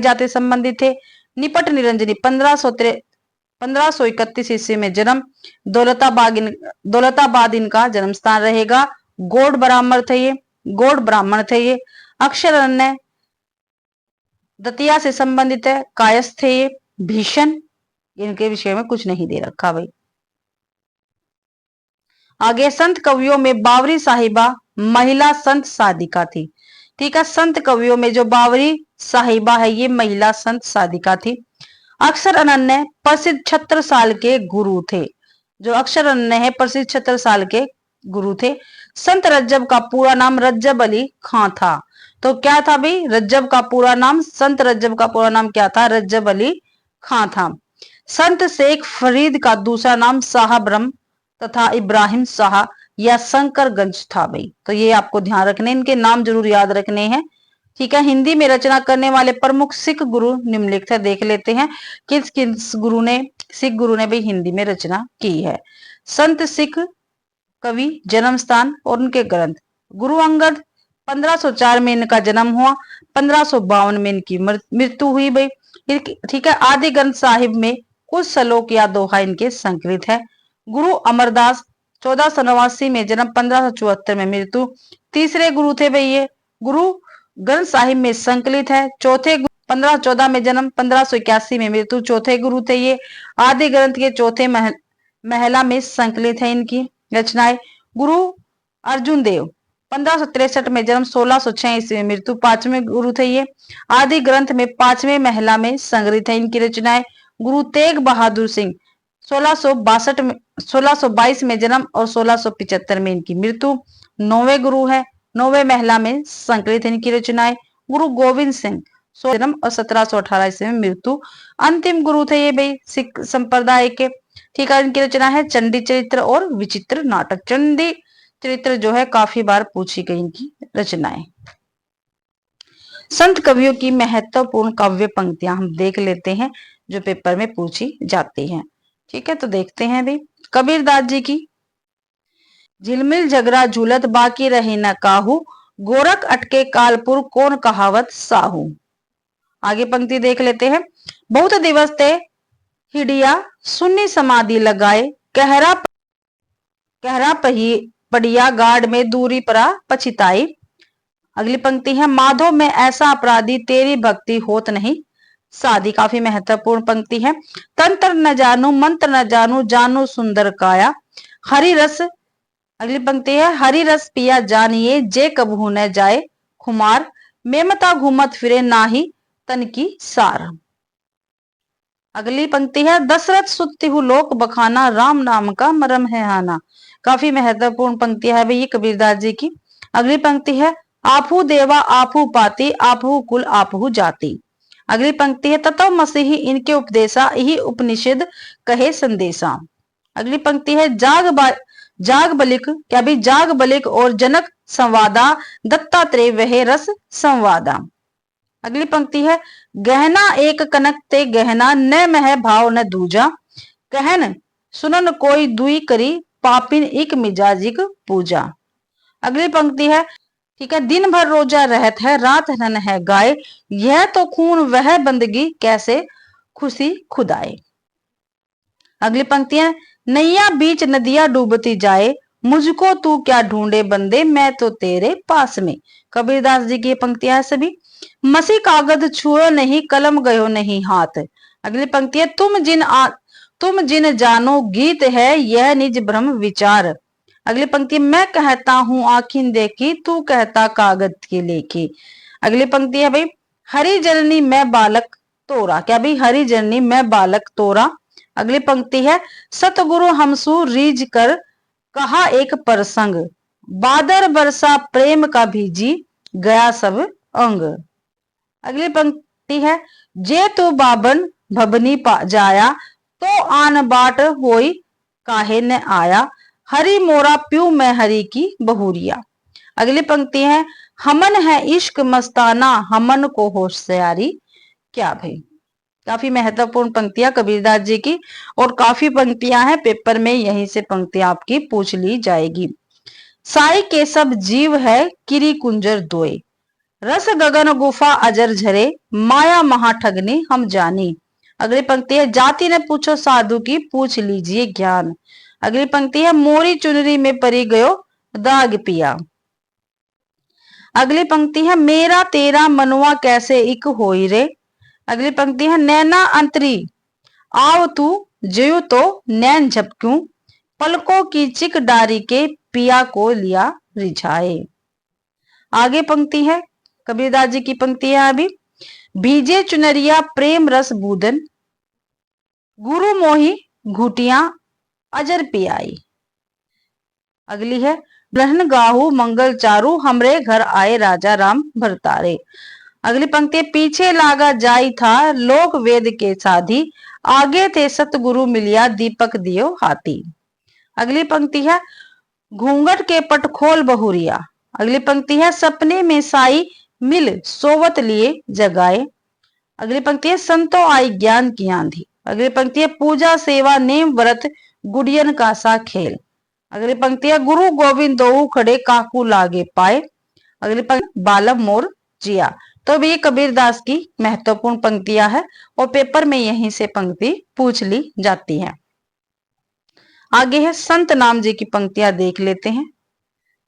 जाति संबंधित थे। निपट निरंजनी 1531 ईस्वी में जन्म, दौलताबाद इनका जन्म स्थान रहेगा। गौड़ ब्राह्मण थे ये। अक्षर अन्य दतिया से संबंधित है। कायस्थ थे ये। भीषण इनके विषय में कुछ नहीं दे रखा भाई। आगे संत कवियों में बावरी साहिबा महिला संत साधिका थी। ठीक है, संत कवियों में जो बावरी साहिबा है ये महिला संत साधिका थी। अक्षर अनन्य प्रसिद्ध छत्रसाल के गुरु थे। जो अक्षर अनन्य है प्रसिद्ध छत्रसाल के गुरु थे। संत रज्जब का पूरा नाम रज्जब अली खां था। तो क्या था भाई? रज्जब का पूरा नाम, संत रज्जब का पूरा नाम क्या था? रज्जब अली खां था। संत शेख फरीद का दूसरा नाम शाह ब्रह्म तथा इब्राहिम शाह या शंकरगंज था भाई। तो ये आपको ध्यान रखने, इनके नाम जरूर याद रखने हैं। ठीक है, हिंदी में रचना करने वाले प्रमुख सिख गुरु निम्नलिखित है। देख लेते हैं किस किस सिख गुरु ने भी हिंदी में रचना की है। संत सिख कवि, जन्म स्थान और उनके ग्रंथ। गुरु अंगद 1504 में इनका जन्म हुआ, 1552 में इनकी मृत्यु हुई भाई। ठीक है, आदि ग्रंथ साहिब में कुछ श्लोक या दोहा इनके संकलित है। गुरु अमरदास 1489 में जन्म, 1574 में मृत्यु। तीसरे गुरु थे भाई ये। गुरु ग्रंथ साहिब में संकलित है। चौथे 1514 में जन्म, 1581 में मृत्यु, चौथे गुरु थे ये। आदि ग्रंथ के चौथे महला में संकलित है इनकी रचनाएं। गुरु अर्जुन देव 1563 में जन्म, 1606 ईस्वी में मृत्यु, पांचवें गुरु थे ये। आदि ग्रंथ में पांचवें महला में संग्रहित है इनकी रचनाएं। गुरु तेग बहादुर सिंह 1622 में जन्म और 1675 में इनकी मृत्यु, नौवें गुरु है। नौवे महला में संकलित है इनकी रचनाएं। गुरु गोविंद सिंह जन्म और 1718 ईस्वी में मृत्यु, अंतिम गुरु थे ये भाई सिख संप्रदाय के। ठीक है, इनकी रचना है चंडी चरित्र और विचित्र नाटक। चंडी चरित्र जो है काफी बार पूछी गई इनकी रचनाएं। संत कवियों की महत्वपूर्ण काव्य पंक्तियां हम देख लेते हैं जो पेपर में पूछी जाती हैं। ठीक है, तो देखते हैं भाई। कबीरदास जी की झिलमिल झगड़ा झूलत बाकी रहे न काहू, गोरख अटके कालपुर कौन कहावत साहू। आगे पंक्ति देख लेते हैं। बहुत दिवस ते हिडिया सुन्नी समाधि लगाए, कहरा पड़िया गाड़ में दूरी परा पछिताई। अगली पंक्ति है। माधो में ऐसा अपराधी तेरी भक्ति होत नहीं साधी। काफी महत्वपूर्ण पंक्ति है। तंत्र न जानू मंत्र न जानू, जानू सुंदर काया। हरि रस, अगली पंक्ति है। हरि रस पिया जानिए, जे कबहू न जाए खुमार। मेमता घूमत फिरे नाही तन की सार। अगली पंक्ति है। दशरथ सुत्ति हु लोक बखाना, राम नाम का मरम है आना। काफी महत्वपूर्ण पंक्तियां है भाई ये कबीरदास जी की। अगली पंक्ति है आपहू देवा आपहू पाती आपहू कुल आपहू जाति। अगली पंक्ति है ततो मसीही इनके उपदेशा यही उपनिषद कहे संदेशा। अगली पंक्ति है जाग बलिक क्या भी जाग बलिक और जनक संवादा दत्तात्रेय वह रस संवादा। अगली पंक्ति है गहना एक कनक ते गहना न मह भाव न दूजा कहन सुनन कोई दुई करी पापिन एक मिजाजिक पूजा। अगली पंक्ति है ठीक है दिन भर रोजा रहत है रात रन है गाय यह तो खून वह बंदगी कैसे खुशी खुदाए। अगली पंक्ति है नैया बीच नदिया डूबती जाए मुझको तू क्या ढूंढे बंदे मैं तो तेरे पास में। कबीरदास जी की पंक्तियां है सभी। मसी कागज छुओ नहीं कलम गयो नहीं हाथ। अगली पंक्ति है तुम जिन जानो गीत है यह निज ब्रह्म विचार। अगली पंक्ति मैं कहता हूं आखिन देखी तू कहता कागज की लेखी। अगली पंक्ति है भाई हरि जननी मैं बालक तोरा क्या भाई हरि जननी मैं बालक तोरा। अगली पंक्ति है सतगुरु हमसू रीझ कर कहा एक प्रसंग बादर बरसा प्रेम का भीजी गया सब अंग। अगली पंक्ति है जे तू बाबन भबनी जाया तो आन बाट होई काहे न आया हरि मोरा प्यू मैं हरि की बहुरिया। अगली पंक्ति है हमन है इश्क मस्ताना हमन को होशियारी क्या भाई। काफी महत्वपूर्ण पंक्तियां कबीरदास जी की और काफी पंक्तियां हैं पेपर में यहीं से पंक्तियां आपकी पूछ ली जाएगी। साई के सब जीव है किरी कुंजर दोए रस गगन गुफा अजर झरे माया महाठगनी हम जानी। अगली पंक्ति है जाति ने पूछो साधु की पूछ लीजिए ज्ञान। अगली पंक्ति है मोरी चुनरी में परी गयो दाग पिया। अगली पंक्ति है मेरा तेरा मनुआ कैसे इक होई रे। अगली पंक्ति है नैना अंतरी आव तू जयु तो नैन झपक्यूं पलकों की चिक डारी के पिया को लिया रिझाए। आगे पंक्ति है कबीरदास जी की पंक्तियां अभी भीजे चुनरिया प्रेम रस बूदन गुरु मोही घुटिया अजर पियाई। अगली है ब्रहन गाहू मंगल चारू हमरे घर आए राजा राम भरतारे। अगली पंक्ति पीछे लागा जाई था लोक वेद के साधी आगे थे सतगुरु मिलिया दीपक दियो हाथी। अगली पंक्ति है घूंघट के पट खोल बहुरिया। अगली पंक्ति है सपने में साई मिल सोवत लिए जगाए। अगली पंक्ति है संतो आई ज्ञान की आंधी। अगली पंक्ति है पूजा सेवा नेम व्रत गुड़ियन का सा खेल। अगली पंक्ति है गुरु गोविंद दोऊ खड़े काकू लागे पाए। अगली पंक्ति बालम मोर जिया। तो भी कबीरदास की महत्वपूर्ण पंक्तियां है और पेपर में यहीं से पंक्ति पूछ ली जाती है। आगे है संत नाम जी की पंक्तियां देख लेते हैं।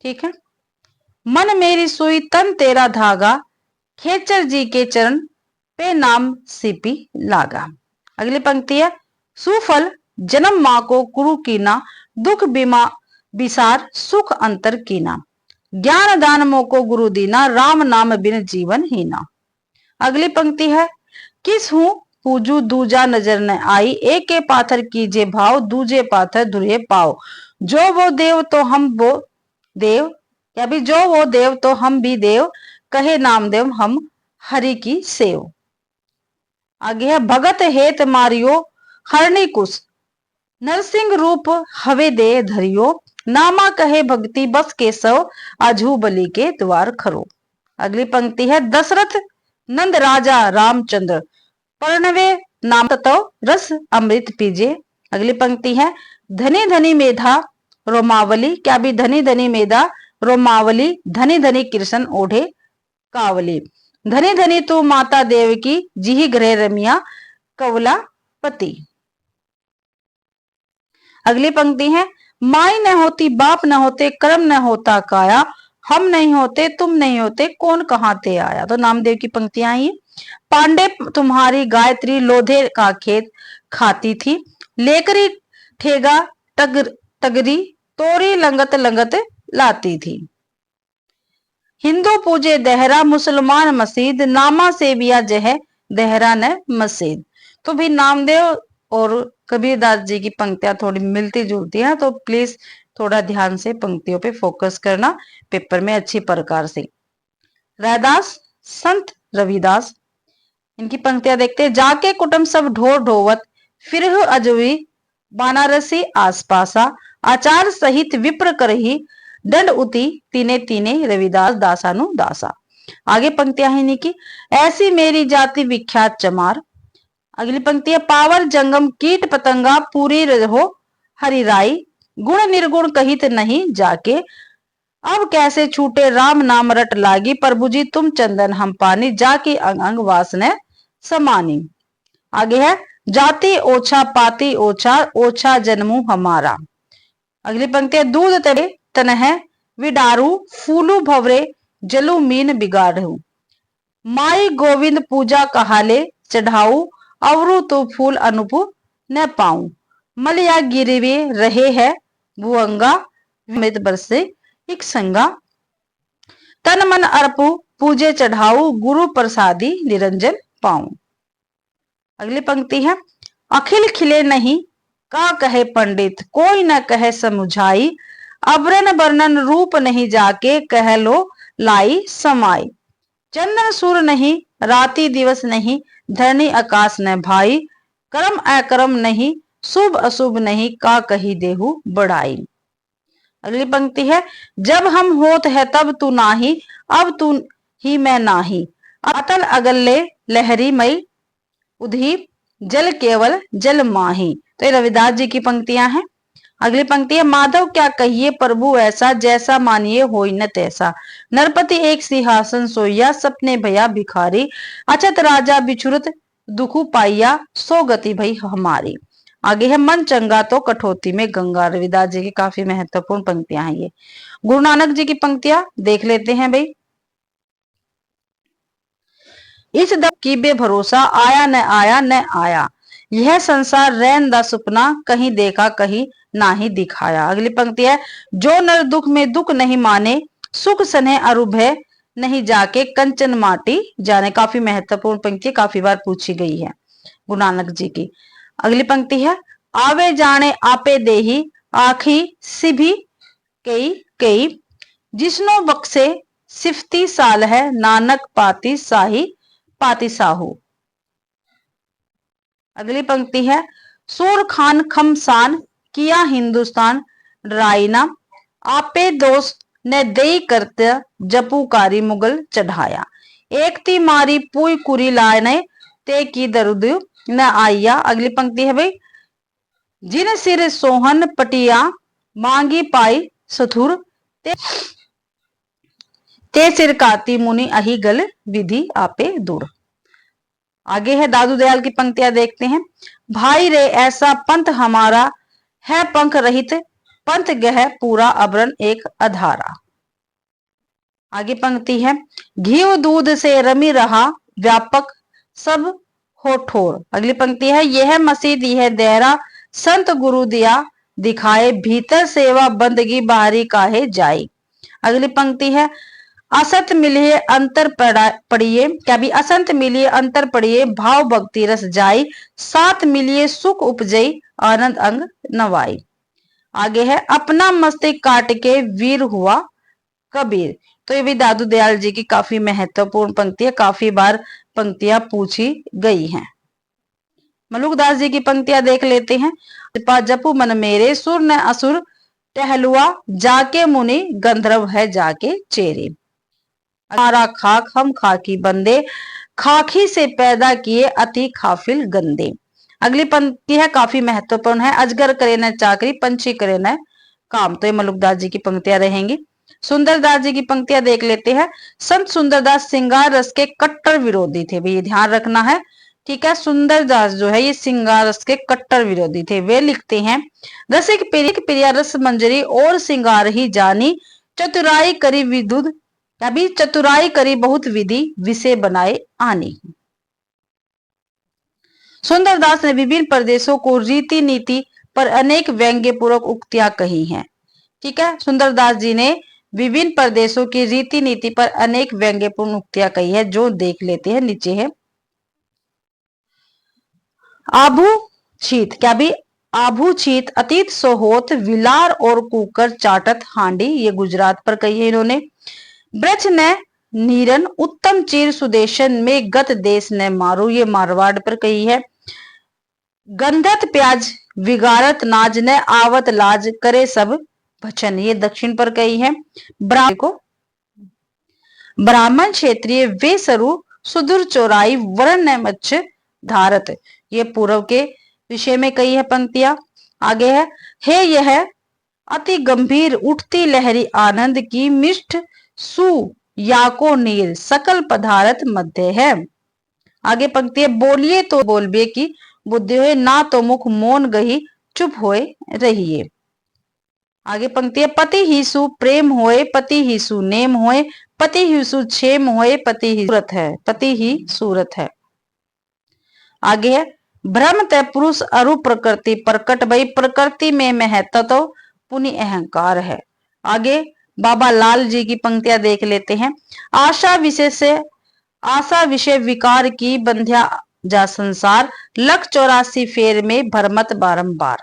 ठीक है मन मेरी सुई तन तेरा धागा खेचर जी के चरण पे नाम सीपी लागा। अगली पंक्ति है सुफल जन्म माँ को कुरु कीना दुख बीमा विसार सुख अंतर कीना ज्ञान दान मोको गुरु दीना राम नाम बिन जीवन हीना। अगली पंक्ति है किस हूं पूजू दूजा नजर न आई एक के पाथर कीजे भाव दूजे पाथर धुरे पाओ जो वो देव तो हम वो देव या भी जो वो देव तो हम भी देव कहे नामदेव हम हरि की सेव। आगे है भगत हेत मारियो हरणी कुश नरसिंह रूप हवे दे धरियो नामा कहे भक्ति बस के सव अजू बलि के द्वार खरो। अगली पंक्ति है दशरथ नंद राजा रामचंद्र पर्णवे नाम ततो रस अमृत पीजे। अगली पंक्ति है धनी धनी मेधा रोमावली क्या भी धनी धनी मेधा रोमावली धनी धनी कृष्ण ओढ़े कावली धनी धनी तू माता देव की जिही ग्रह रमिया कवला पति। अगली पंक्ति है माई न होती बाप न होते कर्म न होता काया हम नहीं होते तुम नहीं होते कौन कहाँ ते आया। तो नामदेव की पंक्तियां आई पांडे तुम्हारी गायत्री लोधे का खेत खाती थी लेकरी ठेगा तगरी तोरी लंगत लंगत लाती थी हिंदू पूजे दहरा मुसलमान मसीद नामा से बिया जह दहरा न मसीद। तो भी नामदेव और कबीरदास जी की पंक्तियां थोड़ी मिलती जुलती हैं तो प्लीज थोड़ा ध्यान से पंक्तियों पे फोकस करना पेपर में अच्छी प्रकार से। रैदास संत रविदास, इनकी पंक्तियां देखते हैं। जाके कुटुंब सब ढोर ढोवत, फिर अजवी बानारसी आसपासा, आचार सहित विप्र करही, दंड उती तीने तीने रविदास दासानु दासा। आगे पंक्तियां हैं इन्हीं की। ऐसी मेरी जाति विख्यात चमार। अगली पंक्ति है। पावर जंगम कीट पतंगा पूरी रहो हरिराई, गुण निर्गुण कहित नहीं जाके, अब कैसे छूटे राम नाम रट लागी, प्रभु जी तुम चंदन हम पानी, जाकी अंग अंग वासने समानी। आगे है। जाति ओछा पाती ओछा, ओछा जन्मू हमारा। अगली पंक्ति है। दूध तरे तनह विडारू, फूलू भवरे जलू मीन बिगाड़ू, माई गोविंद पूजा कहाले चढ़ाऊ, अवरु तो फूल अनुपु न पाऊं, मलया गिरिवे रहे है भुअंगा, मृत बरसे एक संगा, तन मन अर्पु पूजे चढ़ाऊ, गुरु प्रसादी निरंजन पाऊं। अगली पंक्ति है। अखिल खिले नहीं का कहे पंडित, कोई न कहे समुझाई, अबरन वर्णन रूप नहीं जाके, कह लो लाई समाई, चंदन सूर नहीं राति दिवस नहीं, धरनी आकाश न भाई, कर्म अकर्म नहीं शुभ अशुभ नहीं, का कही देहु बड़ाई। अगली पंक्ति है। जब हम होत है तब तू नाही, अब तू ही मैं नाही, अतल अगले लहरी मई, उधी जल केवल जल माही। तो ये रविदास जी की पंक्तियां हैं। अगली पंक्ति है। माधव क्या कहिए प्रभु ऐसा, जैसा मानिए होई न तैसा, नरपति एक सिंहासन सोइया, सपने भया भिखारी, अचत राजा बिछुरत दुखु पाइया, सो गति भई हमारी। आगे है। मन चंगा तो कठौती में गंगा। रविदास जी की काफी महत्वपूर्ण पंक्तियां हैं ये। गुरु नानक जी की पंक्तियां देख लेते हैं भाई। इस दम की बेभरोसा, आया न आया न आया, यह संसार रैन दा सुपना, कहीं देखा कहीं ना ही दिखाया। अगली पंक्ति है। जो नर दुख में दुख नहीं माने, सुख सने अरुभय नहीं जाके, कंचन माटी जाने। काफी महत्वपूर्ण पंक्ति काफी बार पूछी गई है गुरु नानक जी की। अगली पंक्ति है। आवे जाने आपे देही, आखी सिभी कई कई, जिसनो बक्से सिफती साल है, नानक पाती साही पाती साहू। अगली पंक्ति है। सूर खान खमसान किया हिंदुस्तान रायना, आपे दोस्त ने दई करते जपूकारी मुगल चढ़ाया, एक ती मारी पुई कुरी लाने, ते की दरुद न आइया। अगली पंक्ति है भाई। जिन सिर सोहन पटिया, मांगी पाई सथुर, ते सिर काती मुनि अही गल, विधि आपे दूर। आगे है। दादू दयाल की पंक्तियां देखते हैं। भाई रे ऐसा पंथ हमारा है, पंख रहित पंथ गह पूरा, अबरन एक अधारा। आगे पंक्ति है। घी दूध से रमी रहा, व्यापक सब हो ठोर। अगली पंक्ति है। यह मसीह यह देरा, संत गुरु दिया दिखाए, भीतर सेवा बंदगी बाहरी काहे जाई। अगली पंक्ति है। असत मिलिए अंतर पड़िए, क्या भी असंत मिलिए अंतर पड़िए, भाव भक्ति रस जाई, साथ मिलिए सुख उपजई, आनंद अंग नवाई। आगे है। अपना मस्तिष्क काट के वीर हुआ कबीर। तो ये भी दादू दयाल जी की काफी महत्वपूर्ण पंक्ति है, काफी बार पंक्तियां पूछी गई हैं। मलुकदास जी की पंक्तियां देख लेते हैं। जपू मन मेरे, सुर न असुर टहलुआ, जाके मुनि गंधर्व है जाके चेरे, हमारा खाक हम खाकी बंदे, खाकी से पैदा किए अति खाफिल गंदे। अगली पंक्ति है काफी महत्वपूर्ण है। अजगर करे न चाकरी, पंछी करे न काम। तो ये मलुकदास जी की पंक्तियां रहेंगी। सुंदरदास जी की पंक्तियां देख लेते हैं। संत सुंदरदास श्रृंगार रस के कट्टर विरोधी थे, भी ये ध्यान रखना है, ठीक है। सुंदरदास जो है ये श्रृंगार रस के कट्टर विरोधी थे। वे लिखते हैं। रसिक प्रिया रस मंजरी और श्रृंगार ही जानी, चतुराई करी विदुद, अभी चतुराई करी बहुत विधि, विषय बनाए आनी। सुंदरदास ने विभिन्न प्रदेशों को रीति नीति पर अनेक व्यंग्यपूर्वक उक्तियां कही हैं, ठीक है। सुंदरदास जी ने विभिन्न प्रदेशों की रीति नीति पर अनेक व्यंग्यपूर्ण उक्तियां कही है, जो देख लेते हैं। नीचे है। आभू छीत, क्या भी आभूछित अतीत सोहोत विलार और कुकर चाटत हांडी, ये गुजरात पर कही है इन्होंने। ब्रज ने नीरन उत्तम चीर सुदेशन में गत देश ने मारू, ये मारवाड़ पर कही है। गंधत प्याज विगारत नाज ने आवत लाज करे सब भचन, ये दक्षिण पर कही है। ब्राह्मण क्षेत्रीय वे सरु सुदूर चौराई वर्ण ने मच्छ धारत, ये पूर्व के विषय में कही है पंक्तियां। आगे है, हे यह अति गंभीर उठती लहरी आनंद की मिष्ट सु याको नीर सकल पदार्थ मध्य है। आगे पंक्ति है, बोलिए तो बोलबे की बुद्धि होए, ना तो मुख मौन गही चुप होए रहिए। आगे पंक्ति है, पति ही सु प्रेम होए, पति ही सु नेम होए, पति ही सु क्षेम होए, पति ही सूरत है, पति ही सूरत है। आगे है, भ्रम तय पुरुष अरु प्रकृति प्रकट भई, प्रकृति में महत्व तो पुनि अहंकार है। आगे बाबा लाल जी की पंक्तियां देख लेते हैं। आशा विषय विकार की बंध्या जा संसार, लख 84 फेर में भरमत बारंबार।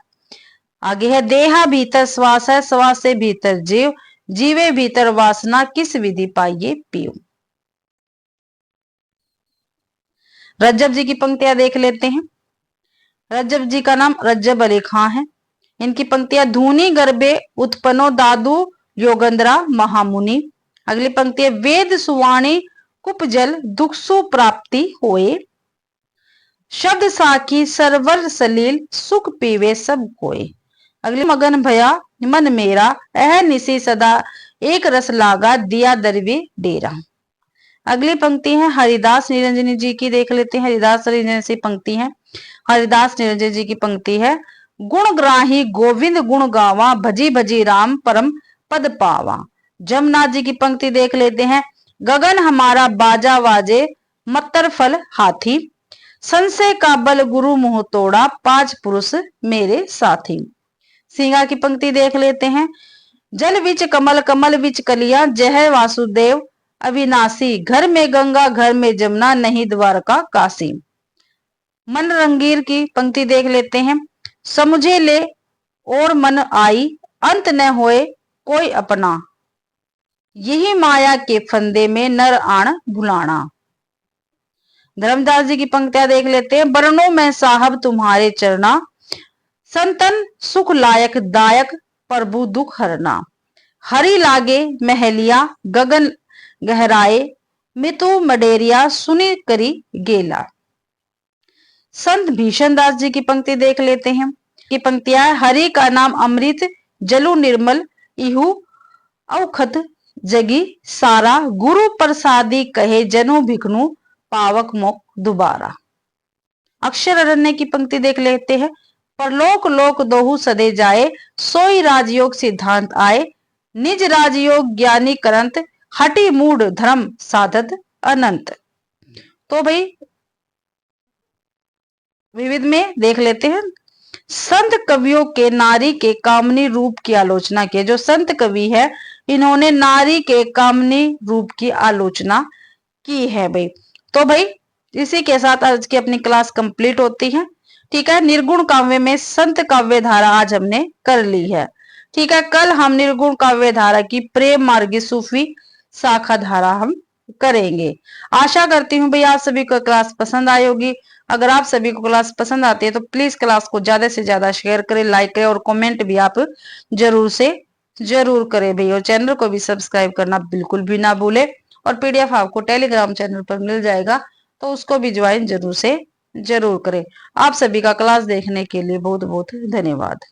आगे है, देहा भीतर श्वास है, श्वास से भीतर जीव, जीवे भीतर वासना, किस विधि पाइये पीऊ। रज्जब जी की पंक्तियां देख लेते हैं। रज्जब जी का नाम रज्जब अली खां है। इनकी पंक्तियां, धूनी गर्भे उत्पन्नो दादू योगंद्रा महामुनि। अगली पंक्ति है, वेद सुवाणी कुपजल दुख सु प्राप्ति होए, शब्द साखी सरवर सलील सुख पीवे सब कोय। अगली, मगन भया मन मेरा अह निसी सदा एक रस लागा, दिया दरवे डेरा। अगली पंक्ति है हरिदास निरंजनी जी की, देख लेते हैं। हरिदास निरंजन से पंक्ति है। हरिदास निरंजन जी की पंक्ति है, गुणग्राही गोविंद गुण गावा, भजी भजी राम परम पद पावा। जमनाथ जी की पंक्ति देख लेते हैं। गगन हमारा बाजा वाजे, मत्तर फल हाथी, संशय का बल गुरु मुंह तोड़ा, पांच पुरुष मेरे साथी। सिंगा की पंक्ति देख लेते हैं। जल विच कमल कमल विच कलिया, जय वासुदेव अविनाशी, घर में गंगा घर में जमुना, नहीं द्वारका काशी। मन रंगीर की पंक्ति देख लेते हैं। समुझे ले और मन आई, अंत न होए कोई अपना, यही माया के फंदे में नर आण भुलाना। धर्मदास जी की पंक्तियां देख लेते हैं। बरनों में साहब तुम्हारे चरना, संतन सुख लायक दायक, प्रभु दुख हरना। हरि लागे महलिया, गगन गहराए, मितु मडेरिया, सुनी करी गेला। संत भीषण दास जी की पंक्ति देख लेते हैं। की पंक्तियां, हरि का नाम अमृत, जलु निर्मल, इहु औखत जगी सारा, गुरु प्रसादी कहे जनु भिखनु, पावक मोक दुबारा। अक्षर अरण्य की पंक्ति देख लेते हैं। परलोक लोक दोहु सदे जाए, सोई राजयोग सिद्धांत आए, निज राजयोग ज्ञानी करंत, हटी मूड धर्म साधत अनंत। तो भाई विविध में देख लेते हैं। संत कवियों के नारी के कामनी रूप की आलोचना की। जो संत कवि है इन्होंने नारी के कामनी रूप की आलोचना की है भाई। तो भाई इसी के साथ आज की अपनी क्लास कंप्लीट होती है। ठीक है, निर्गुण काव्य में संत काव्य धारा आज हमने कर ली है। ठीक है, कल हम निर्गुण काव्य धारा की प्रेम मार्गी सूफी शाखा धारा हम करेंगे। आशा करती हूँ भाई आप सभी को क्लास पसंद आई होगी। अगर आप सभी को क्लास पसंद आती है तो प्लीज क्लास को ज्यादा से ज्यादा शेयर करें, लाइक करें और कमेंट भी आप जरूर से जरूर करें भाई। और चैनल को भी सब्सक्राइब करना बिल्कुल भी ना भूले। और पीडीएफ आपको टेलीग्राम चैनल पर मिल जाएगा, तो उसको भी ज्वाइन जरूर से जरूर करें। आप सभी का क्लास देखने के लिए बहुत बहुत धन्यवाद।